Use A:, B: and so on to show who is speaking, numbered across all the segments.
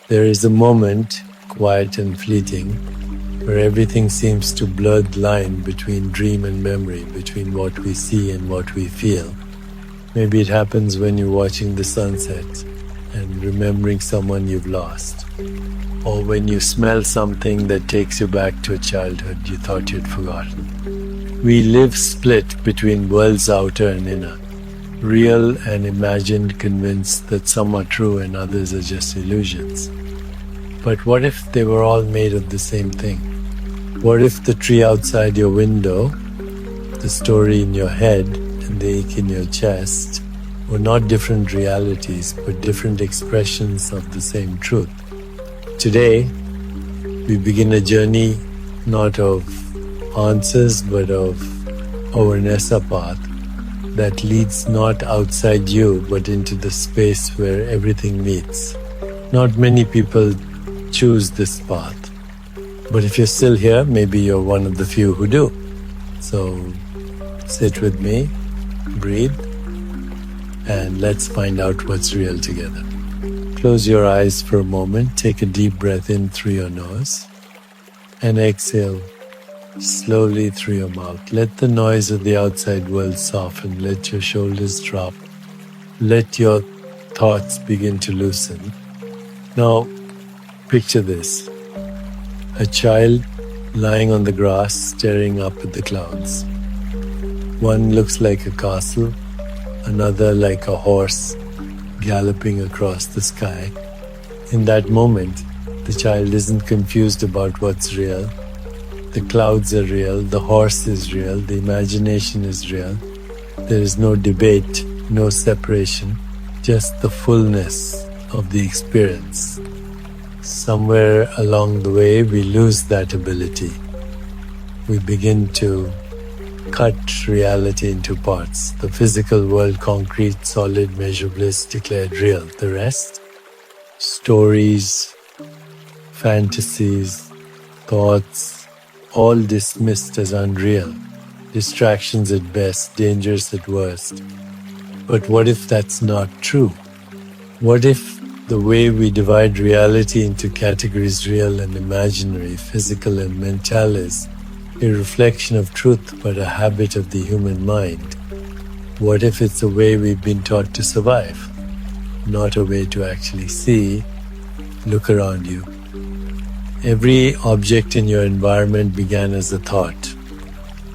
A: There is a moment, quiet and fleeting, where everything seems to blur the line between dream and memory, between what we see and what we feel. Maybe it happens when you're watching the sunset and remembering someone you've lost, or when you smell something that takes you back to a childhood you thought you'd forgotten. We live split between worlds outer and inner, real and imagined, convinced that some are true and others are just illusions. But what if they were all made of the same thing? What if the tree outside your window, the story in your head, and the ache in your chest were not different realities, but different expressions of the same truth? Today, we begin a journey not of answers, but of our Nessa path that leads not outside you, but into the space where everything meets. Not many people choose this path, but if you're still here, maybe you're one of the few who do. So sit with me, breathe, and let's find out what's real together. Close your eyes for a moment, take a deep breath in through your nose, and exhale slowly through your mouth. Let the noise of the outside world soften, let your shoulders drop, let your thoughts begin to loosen. Now, picture this. A child lying on the grass staring up at the clouds. One looks like a castle, another like a horse galloping across the sky. In that moment, the child isn't confused about what's real. The clouds are real, the horse is real, the imagination is real. There is no debate, no separation, just the fullness of the experience. Somewhere along the way, we lose that ability. We begin to cut reality into parts. The physical world, concrete, solid, measurable, is declared real. The rest, stories, fantasies, thoughts, all dismissed as unreal. Distractions at best, dangers at worst. But what if that's not true? What if the way we divide reality into categories, real and imaginary, physical and mental, is a reflection of truth but a habit of the human mind? What if it's a way we've been taught to survive, not a way to actually see? Look around you. Every object in your environment began as a thought.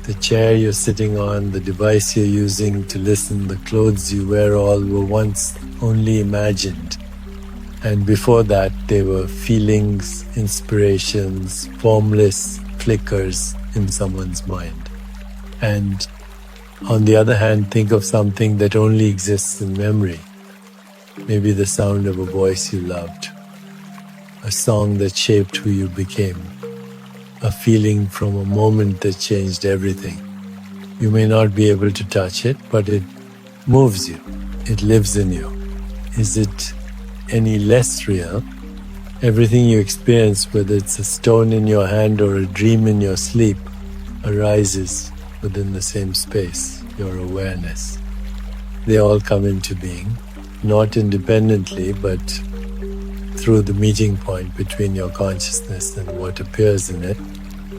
A: The chair you're sitting on, the device you're using to listen, the clothes you wear, all were once only imagined. And before that, they were feelings, inspirations, formless flickers in someone's mind. And on the other hand, think of something that only exists in memory. Maybe the sound of a voice you loved, a song that shaped who you became, a feeling from a moment that changed everything. You may not be able to touch it, but it moves you. It lives in you. Is it any less real? Everything you experience, whether it's a stone in your hand or a dream in your sleep, arises within the same space, your awareness. They all come into being, not independently, but through the meeting point between your consciousness and what appears in it.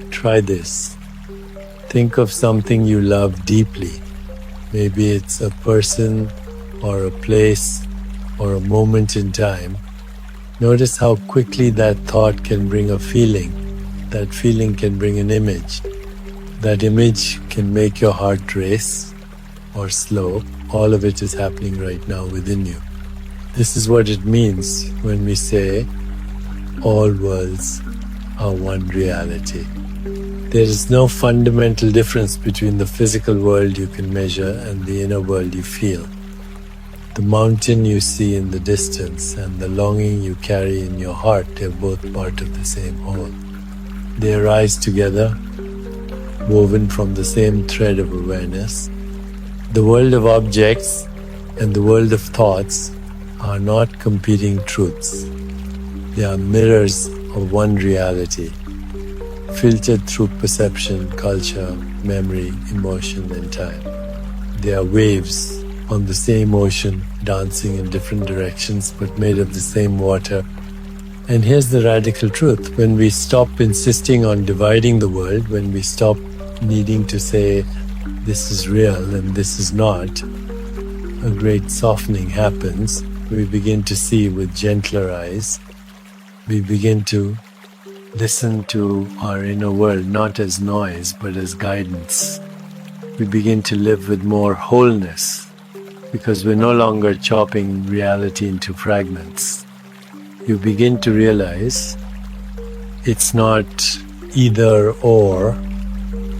A: Try this. Think of something you love deeply. Maybe it's a person or a place or a moment in time. Notice how quickly that thought can bring a feeling. That feeling can bring an image. That image can make your heart race or slow. All of it is happening right now within you. This is what it means when we say all worlds are one reality. There is no fundamental difference between the physical world you can measure and the inner world you feel. The mountain you see in the distance and the longing you carry in your heart, they're both part of the same whole. They arise together, woven from the same thread of awareness. The world of objects and the world of thoughts are not competing truths. They are mirrors of one reality, filtered through perception, culture, memory, emotion, and time. They are waves on the same ocean, dancing in different directions, but made of the same water And here's the radical truth. When we stop insisting on dividing the world, when we stop needing to say, this is real and this is not, a great softening happens. We begin to see with gentler eyes. We begin to listen to our inner world not as noise but as guidance. We begin to live with more wholeness because we're no longer chopping reality into fragments. You begin to realize it's not either or,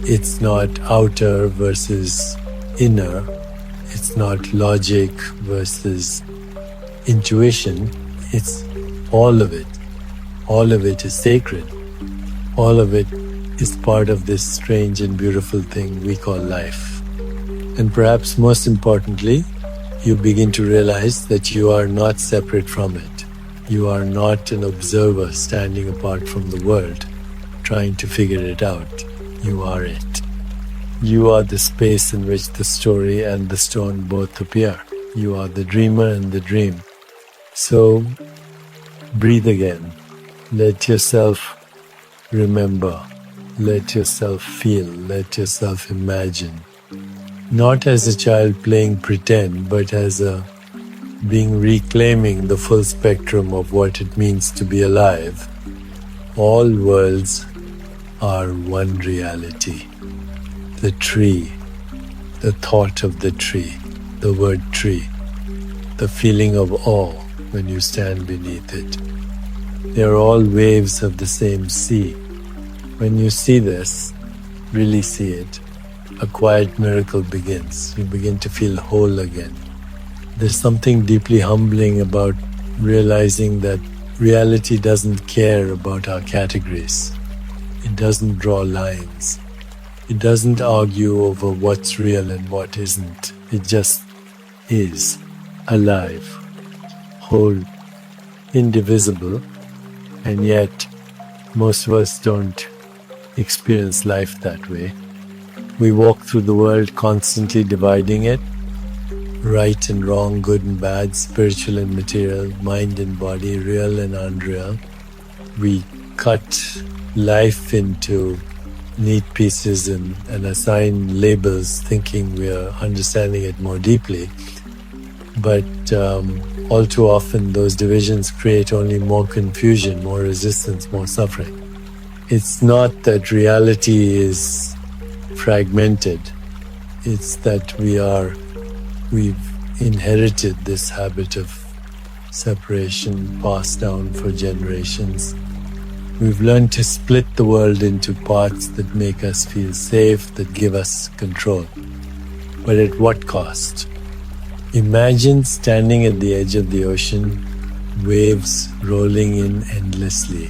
A: it's not outer versus inner, it's not logic versus intuition, it's all of it. All of it is sacred. All of it is part of this strange and beautiful thing we call life. And perhaps most importantly, you begin to realize that you are not separate from it. You are not an observer standing apart from the world, trying to figure it out. You are it. You are the space in which the story and the stone both appear. You are the dreamer and the dream. So, breathe again. Let yourself remember. Let yourself feel. Let yourself imagine. Not as a child playing pretend, but as a being reclaiming the full spectrum of what it means to be alive. All worlds are one reality. The tree, the thought of the tree, the word tree, the feeling of awe when you stand beneath it. They are all waves of the same sea. When you see this, really see it, a quiet miracle begins. You begin to feel whole again. There's something deeply humbling about realizing that reality doesn't care about our categories. It doesn't draw lines. It doesn't argue over what's real and what isn't. It just is, alive, whole, indivisible, and yet most of us don't experience life that way. We walk through the world constantly dividing it, right and wrong, good and bad, spiritual and material, mind and body, real and unreal. We cut life into neat pieces and assign labels thinking we are understanding it more deeply. But all too often those divisions create only more confusion, more resistance, more suffering. It's not that reality is fragmented. It's that we've inherited this habit of separation passed down for generations. We've learned to split the world into parts that make us feel safe, that give us control. But at what cost? Imagine standing at the edge of the ocean, waves rolling in endlessly.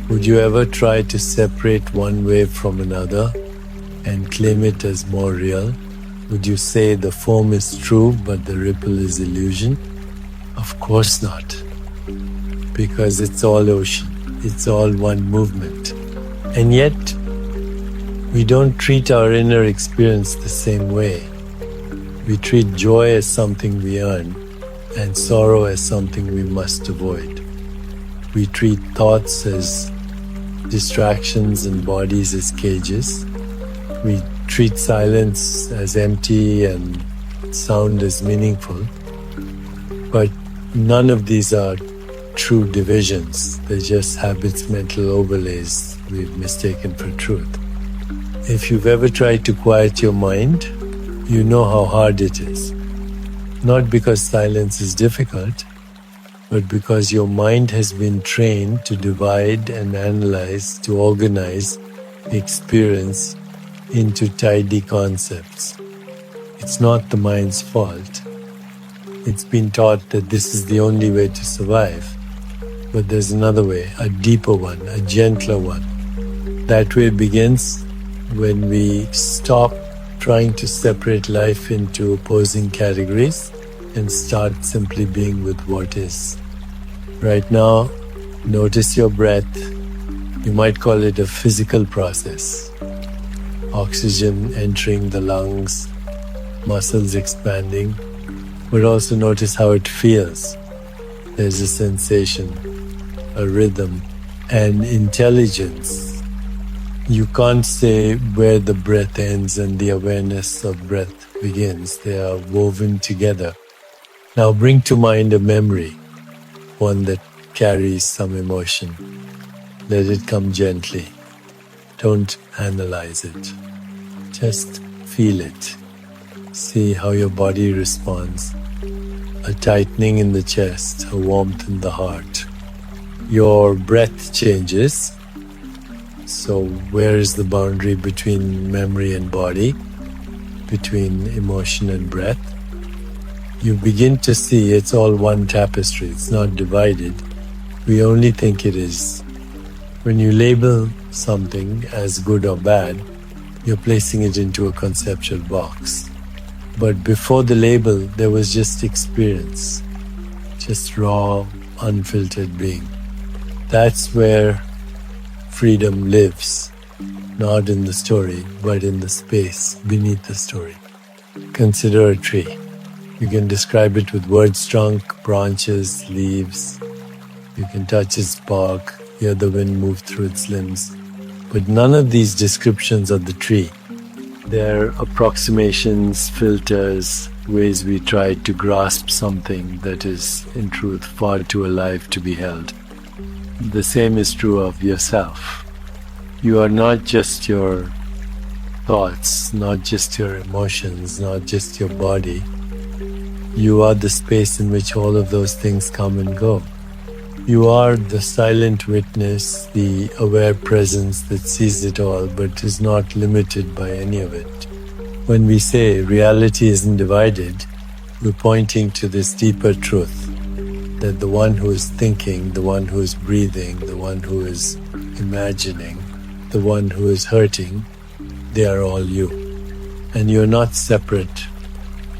A: Would you ever try to separate one wave from another and claim it as more real? Would you say the foam is true but the ripple is illusion? Of course not. Because it's all ocean. It's all one movement. And yet, we don't treat our inner experience the same way. We treat joy as something we earn and sorrow as something we must avoid. We treat thoughts as distractions and bodies as cages. We treat silence as empty and sound as meaningful. But none of these are true divisions. They're just habits, mental overlays we've mistaken for truth. If you've ever tried to quiet your mind, you know how hard it is. Not because silence is difficult, but because your mind has been trained to divide and analyze, to organize experience into tidy concepts. It's not the mind's fault. It's been taught that this is the only way to survive. But there's another way, a deeper one, a gentler one. That way begins when we stop trying to separate life into opposing categories and start simply being with what is. Right now, notice your breath. You might call it a physical process. Oxygen entering the lungs, muscles expanding, but also notice how it feels. There's a sensation. a rhythm, an intelligence. You can't say where the breath ends and the awareness of breath begins. They are woven together. Now bring to mind a memory, one that carries some emotion. Let it come gently. Don't analyze it. Just feel it. See how your body responds. A tightening in the chest, a warmth in the heart. Your breath changes. So where is the boundary between memory and body? Between emotion and breath? You begin to see it's all one tapestry. It's not divided. We only think it is. When you label something as good or bad, you're placing it into a conceptual box. But before the label, there was just experience, just raw, unfiltered being. That's where freedom lives, not in the story, but in the space beneath the story. Consider a tree. You can describe it with words, trunk, branches, leaves. You can touch its bark, hear the wind move through its limbs. But none of these descriptions of the tree. They're approximations, filters, ways we try to grasp something that is, in truth, far too alive to be held. The same is true of yourself. You are not just your thoughts, not just your emotions, not just your body. You are the space in which all of those things come and go. You are the silent witness, the aware presence that sees it all but is not limited by any of it. When we say reality isn't divided, we're pointing to this deeper truth that the one who is thinking, the one who is breathing, the one who is imagining, the one who is hurting, they are all you. And you're not separate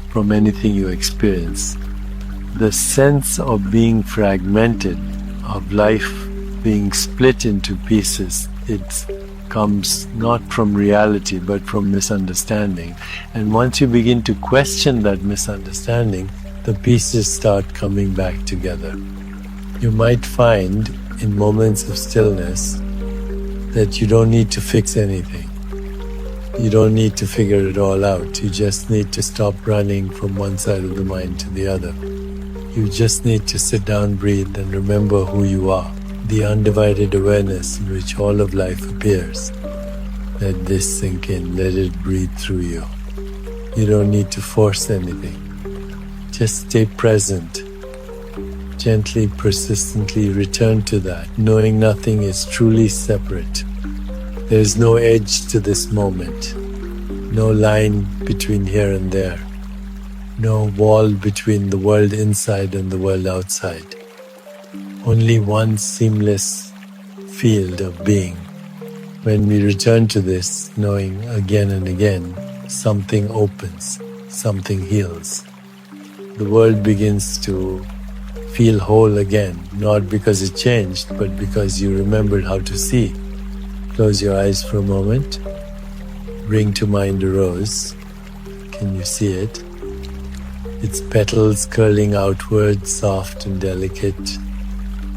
A: from anything you experience. The sense of being fragmented, of life being split into pieces, it comes not from reality but from misunderstanding. And once you begin to question that misunderstanding, the pieces start coming back together. You might find in moments of stillness that you don't need to fix anything. You don't need to figure it all out. You just need to stop running from one side of the mind to the other. You just need to sit down, breathe, and remember who you are, the undivided awareness in which all of life appears. Let this sink in, let it breathe through you. You don't need to force anything. Just stay present. Gently, persistently return to that, knowing nothing is truly separate. There is no edge to this moment, no line between here and there. No wall between the world inside and the world outside. Only one seamless field of being. When we return to this, knowing again and again, something opens, something heals. The world begins to feel whole again, not because it changed, but because you remembered how to see. Close your eyes for a moment. Bring to mind a rose. Can you see it? Its petals curling outward, soft and delicate.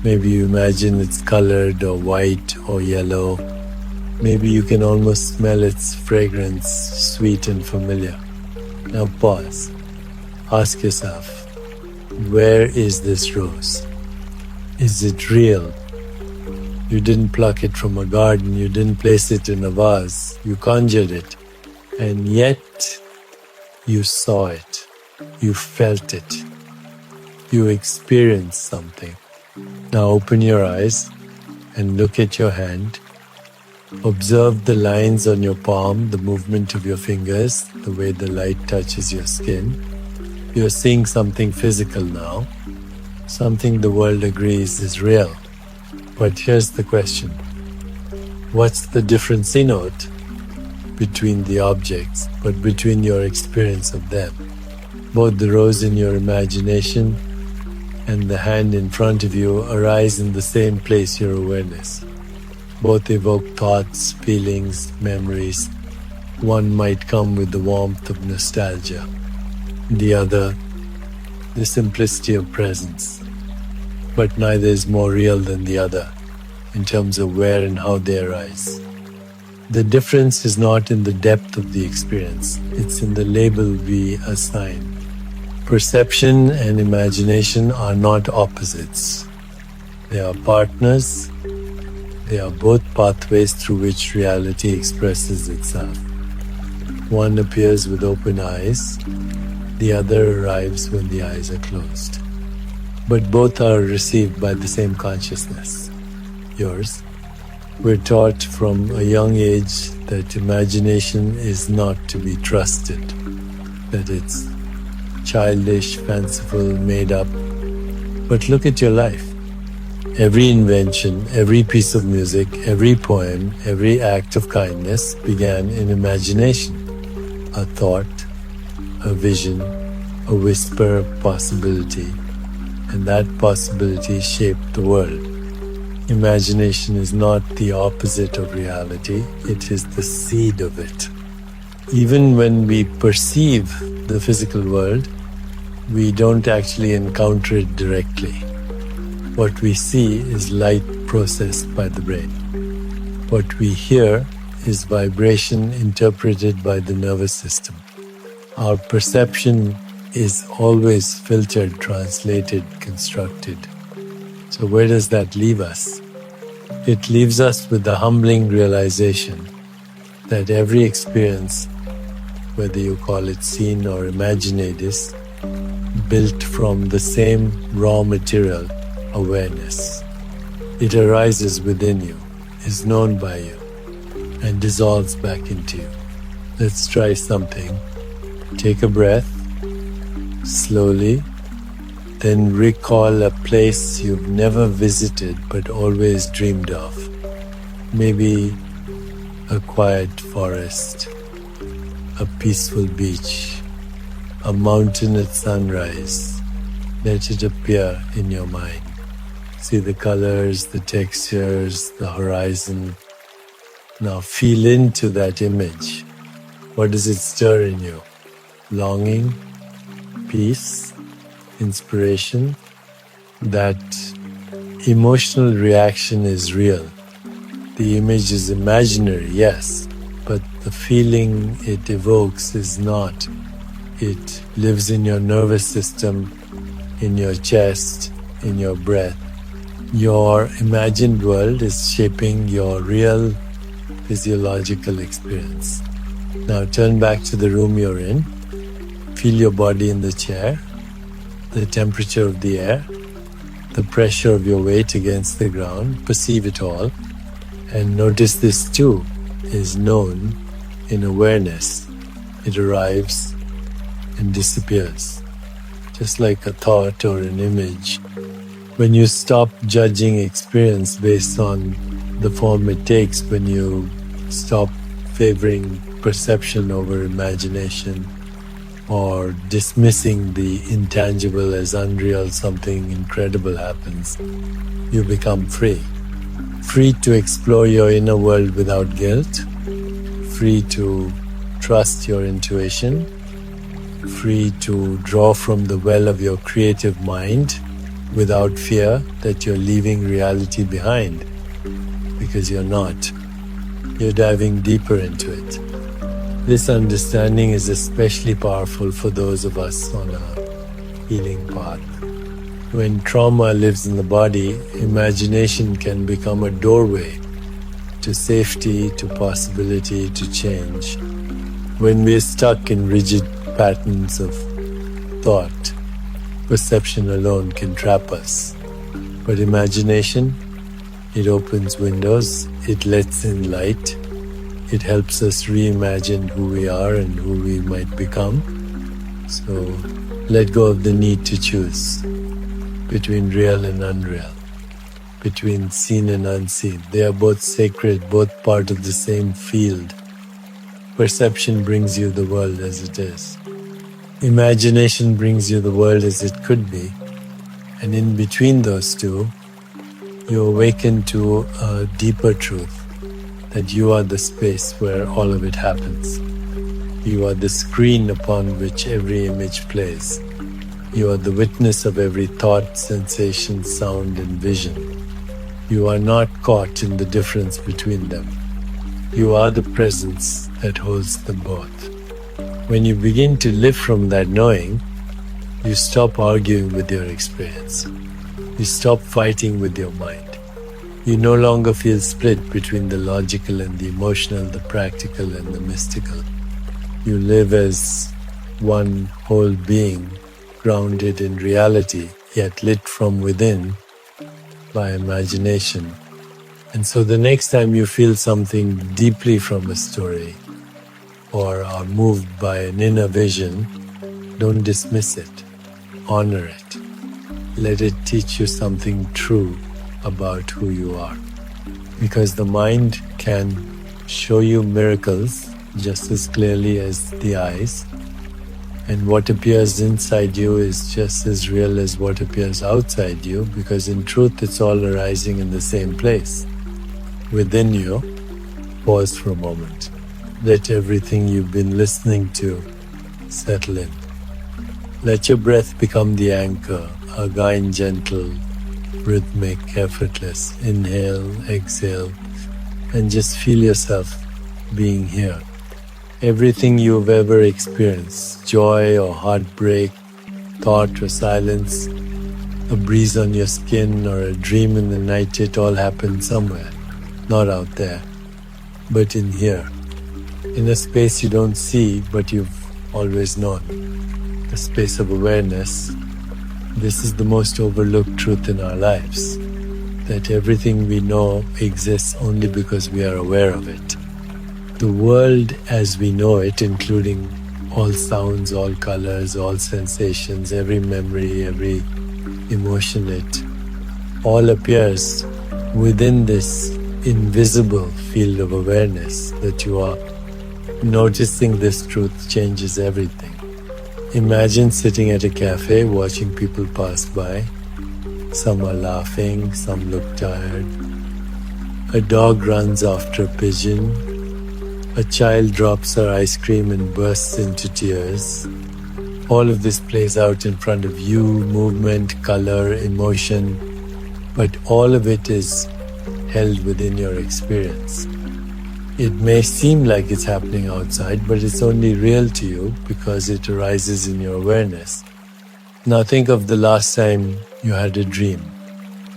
A: Maybe you imagine it's colored or white or yellow. Maybe you can almost smell its fragrance, sweet and familiar. Now pause. Ask yourself, where is this rose? Is it real? You didn't pluck it from a garden, you didn't place it in a vase, you conjured it. And yet, you saw it. You felt it. You experienced something. Now open your eyes and look at your hand. Observe the lines on your palm, the movement of your fingers, the way the light touches your skin. You're seeing something physical now, something the world agrees is real. But here's the question. What's the difference, not between the objects, but between your experience of them? Both the rose in your imagination and the hand in front of you arise in the same place, your awareness. Both evoke thoughts, feelings, memories. One might come with the warmth of nostalgia. The other, the simplicity of presence. but neither is more real than the other in terms of where and how they arise. The difference is not in the depth of the experience, it's in the label we assign. Perception and imagination are not opposites. They are partners. They are both pathways through which reality expresses itself. One appears with open eyes, the other arrives when the eyes are closed. But both are received by the same consciousness, yours. We're taught from a young age that imagination is not to be trusted, that it's childish, fanciful, made up. But look at your life. Every invention, every piece of music, every poem, every act of kindness began in imagination. A thought, a vision, a whisper of possibility, and that possibility shaped the world. Imagination is not the opposite of reality, it is the seed of it. Even when we perceive the physical world, we don't actually encounter it directly. What we see is light processed by the brain. What we hear is vibration interpreted by the nervous system. Our perception is always filtered, translated, constructed. So where does that leave us? It leaves us with the humbling realization that every experience, whether you call it seen or imagined, is built from the same raw material, awareness. It arises within you, is known by you, and dissolves back into you. Let's try something. Take a breath, slowly, then recall a place you've never visited but always dreamed of. Maybe a quiet forest, a peaceful beach, a mountain at sunrise. Let it appear in your mind. See the colors, the textures, the horizon. Now feel into that image. What does it stir in you? Longing, peace, inspiration. That emotional reaction is real. The image is imaginary, yes, but the feeling it evokes is not. It lives in your nervous system, in your chest, in your breath. Your imagined world is shaping your real physiological experience. Now turn back to the room you're in. Feel your body in the chair, the temperature of the air, the pressure of your weight against the ground. Perceive it all. And notice this too is known in awareness. It arrives and disappears, just like a thought or an image. When you stop judging experience based on the form it takes, when you stop favoring perception over imagination or dismissing the intangible as unreal, something incredible happens. You become free. Free to explore your inner world without guilt, free to trust your intuition, free to draw from the well of your creative mind without fear that you're leaving reality behind, because you're not. You're diving deeper into it. This understanding is especially powerful for those of us on a healing path. When trauma lives in the body, imagination can become a doorway to safety, to possibility, to change. When we're stuck in rigid patterns of thought, perception alone can trap us. But imagination, it opens windows, it lets in light, it helps us reimagine who we are and who we might become. So let go of the need to choose between real and unreal, between seen and unseen. They are both sacred, both part of the same field. Perception brings you the world as it is. Imagination brings you the world as it could be. And in between those two, you awaken to a deeper truth, that you are the space where all of it happens. You are the screen upon which every image plays. You are the witness of every thought, sensation, sound, and vision. You are not caught in the difference between them. You are the presence that holds them both. When you begin to live from that knowing, you stop arguing with your experience. You stop fighting with your mind. You no longer feel split between the logical and the emotional, the practical and the mystical. You live as one whole being, grounded in reality, yet lit from within by imagination. And so the next time you feel something deeply from a story or are moved by an inner vision, don't dismiss it. Honor it. Let it teach you something true about who you are. Because the mind can show you miracles just as clearly as the eyes, and what appears inside you is just as real as what appears outside you, because in truth it's all arising in the same place. Within you, pause for a moment. Let everything you've been listening to settle in. Let your breath become the anchor, again gentle, rhythmic, effortless. Inhale, exhale, and just feel yourself being here. Everything you've ever experienced, joy or heartbreak, thought or silence, a breeze on your skin or a dream in the night, it all happened somewhere, not out there, but in here, in a space you don't see but you've always known, a space of awareness. This is the most overlooked truth in our lives, that everything we know exists only because we are aware of it. The world as we know it, including all sounds, all colors, all sensations, every memory, every emotion, it all appears within this invisible field of awareness that you are. Noticing this truth changes everything. Imagine sitting at a cafe watching people pass by. Some are laughing, some look tired. A dog runs after a pigeon. A child drops her ice cream and bursts into tears. All of this plays out in front of you, movement, color, emotion, but all of it is held within your experience. It may seem like it's happening outside, but it's only real to you because it arises in your awareness. Now think of the last time you had a dream.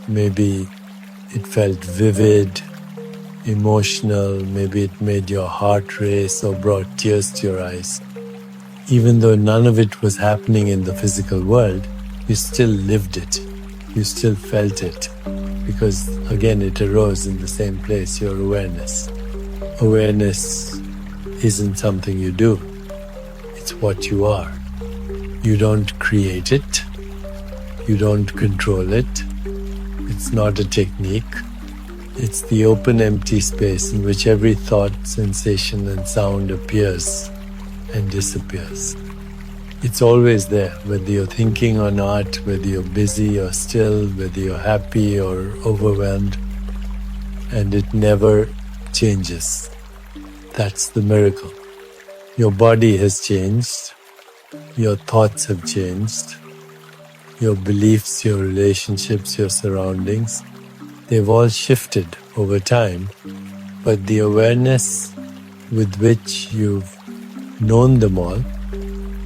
A: Maybe it felt vivid, emotional, maybe it made your heart race or brought tears to your eyes. Even though none of it was happening in the physical world, you still lived it. You still felt it. Because again, it arose in the same place, your awareness. Awareness isn't something you do. It's what you are. You don't create it. You don't control it. It's not a technique. It's the open, empty space in which every thought, sensation, and sound appears and disappears. It's always there, whether you're thinking or not, whether you're busy or still, whether you're happy or overwhelmed, and it never changes. That's the miracle. Your body has changed. Your thoughts have changed. Your beliefs, your relationships, your surroundings, they've all shifted over time, but the awareness with which you've known them all,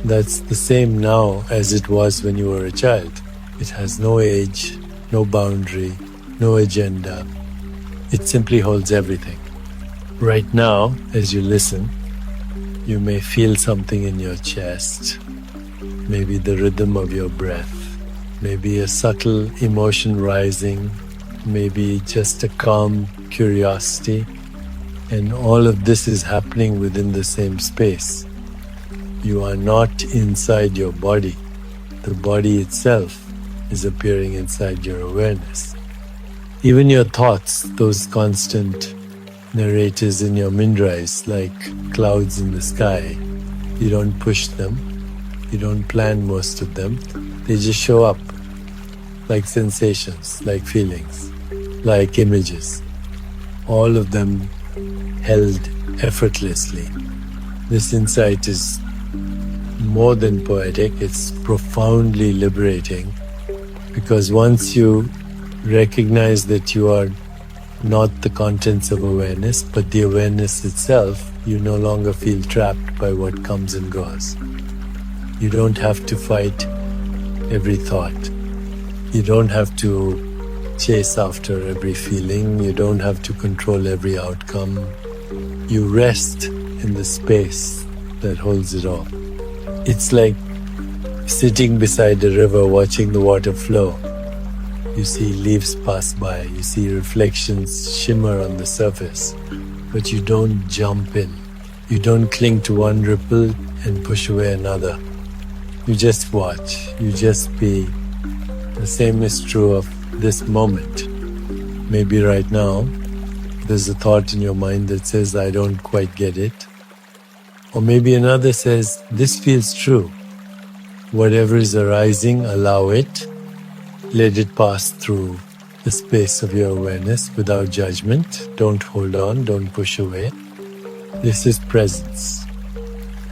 A: that's the same now as it was when you were a child. It has no age, no boundary, no agenda. It simply holds everything. Right now, as you listen, you may feel something in your chest, maybe the rhythm of your breath, maybe a subtle emotion rising, maybe just a calm curiosity, and all of this is happening within the same space. You are not inside your body. The body itself is appearing inside your awareness. Even your thoughts, those constant narrators in your mindrais, like clouds in the sky, you don't push them, you don't plan most of them, they just show up like sensations, like feelings, like images, all of them held effortlessly. This insight is more than poetic, it's profoundly liberating, because once you recognize that you are not the contents of awareness, but the awareness itself, you no longer feel trapped by what comes and goes. You don't have to fight every thought. You don't have to chase after every feeling. You don't have to control every outcome. You rest in the space that holds it all. It's like sitting beside a river watching the water flow. You see leaves pass by, you see reflections shimmer on the surface, but you don't jump in. You don't cling to one ripple and push away another. You just watch, you just be. The same is true of this moment. Maybe right now, there's a thought in your mind that says, I don't quite get it. Or maybe another says, this feels true. Whatever is arising, allow it. Let it pass through the space of your awareness without judgment. Don't hold on, don't push away. This is presence.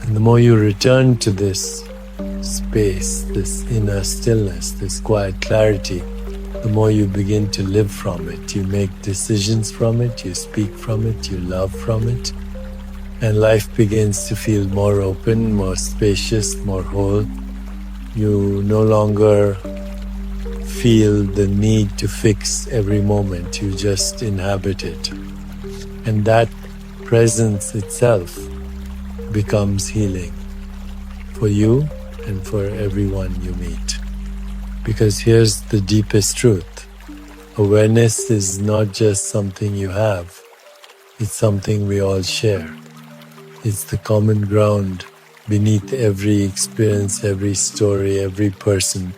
A: And the more you return to this space, this inner stillness, this quiet clarity, the more you begin to live from it. You make decisions from it, you speak from it, you love from it. And life begins to feel more open, more spacious, more whole. You no longer feel the need to fix every moment. You just inhabit it. And that presence itself becomes healing for you and for everyone you meet. Because here's the deepest truth. Awareness is not just something you have. It's something we all share. It's the common ground beneath every experience, every story, every person.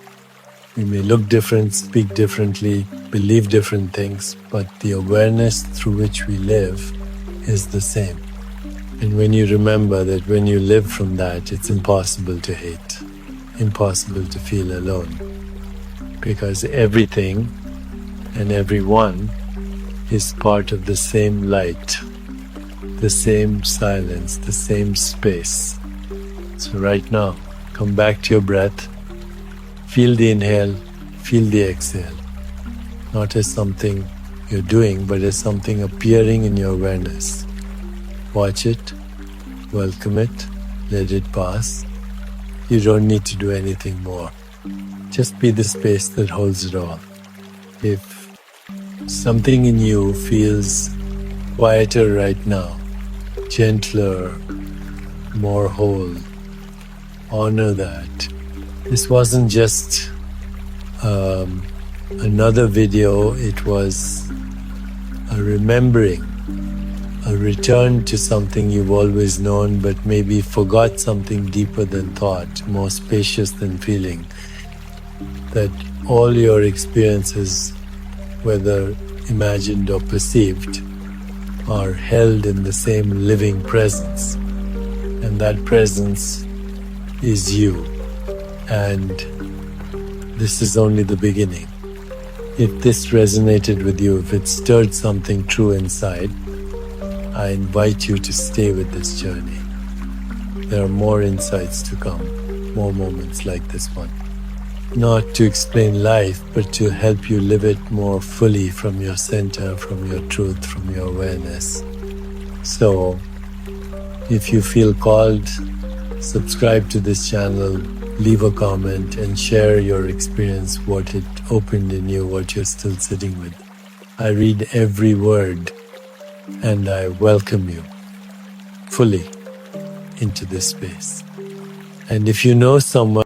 A: We may look different, speak differently, believe different things, but the awareness through which we live is the same. And when you remember that when you live from that, it's impossible to hate, impossible to feel alone. Because everything and everyone is part of the same light, the same silence, the same space. So right now, come back to your breath. Feel the inhale, feel the exhale. Not as something you're doing, but as something appearing in your awareness. Watch it, welcome it, let it pass. You don't need to do anything more. Just be the space that holds it all. If something in you feels quieter right now, gentler, more whole, honor that. This wasn't just another video, it was a remembering, a return to something you've always known but maybe forgot, something deeper than thought, more spacious than feeling. That all your experiences, whether imagined or perceived, are held in the same living presence. And that presence is you. And this is only the beginning. If this resonated with you, if it stirred something true inside, I invite you to stay with this journey. There are more insights to come, more moments like this one. Not to explain life, but to help you live it more fully from your center, from your truth, from your awareness. So, if you feel called, subscribe to this channel, leave a comment and share your experience, what it opened in you, what you're still sitting with. I read every word and I welcome you fully into this space. And if you know someone